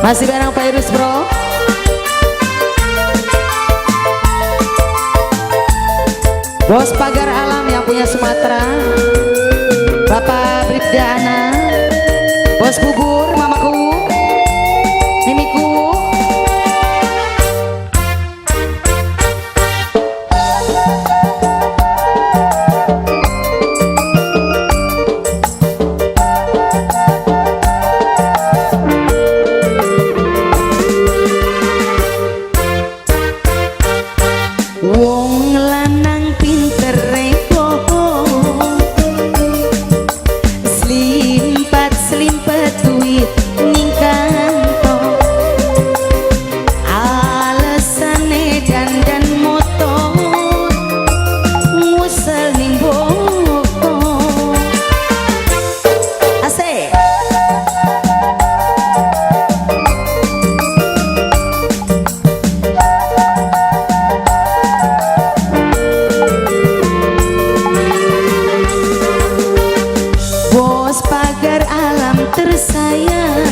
Masih bareng Virus Bro. Bos Pagar Alam yang punya Sumatera, Bapak Bribda Ana, Bos Bubur, Mamaku, Mimiku. Wong lanang pinter repo, selimpet duit ning kantong, alesane dandan motor, ngusel ning bokong. Asik. Bos Pagar Alam tersayang,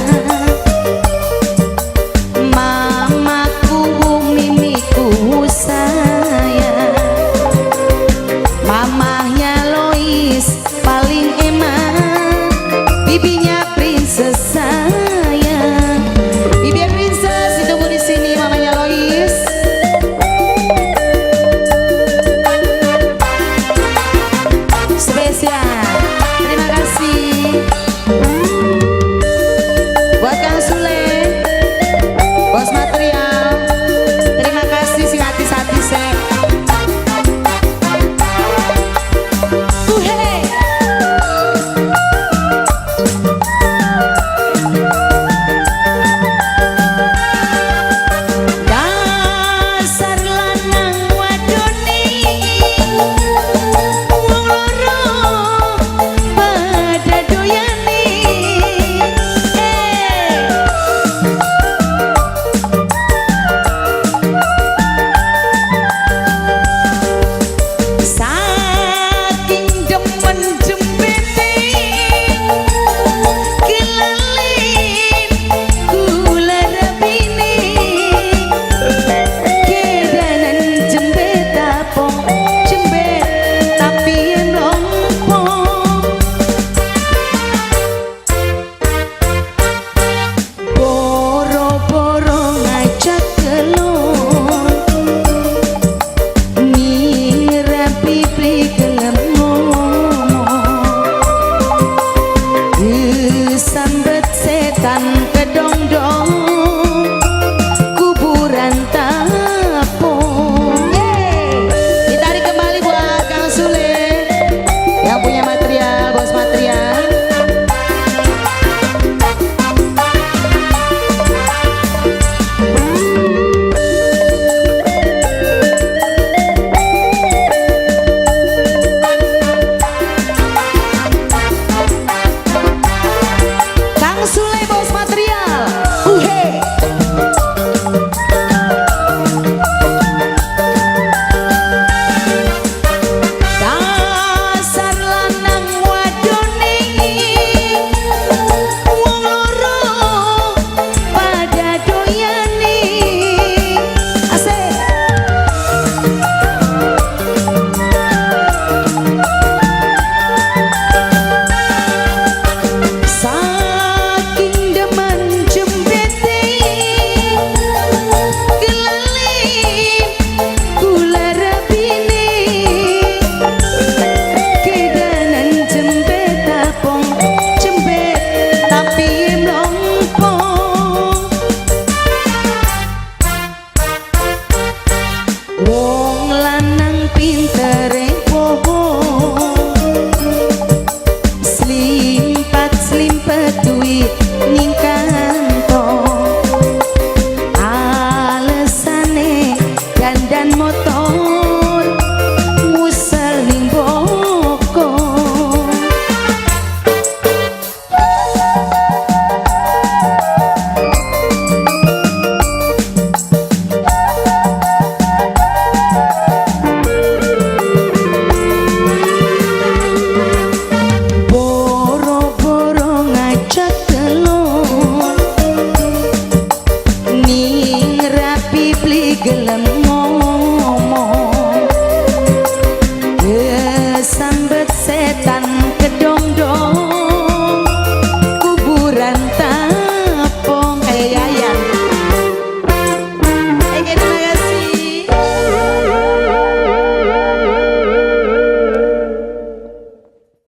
mamaku, mimiku sayang, mamahnya Lois paling emak, bibinya Princess sayang. Bibi Princess ditunggu di sini, mamanya Lois. Spesial. Terima kasih buat Kang Sule, bos material. Terima kasih si hati-hati se. Dasar lanang wadone wong loro pada doyane. Saking demen jembete kelalen kula rabine, kedanan jembet tapong jembet tapi rompong. Boro-boro ngajak kelon, ning rapi pri gelem ngomong, sambet setan kedong-dong.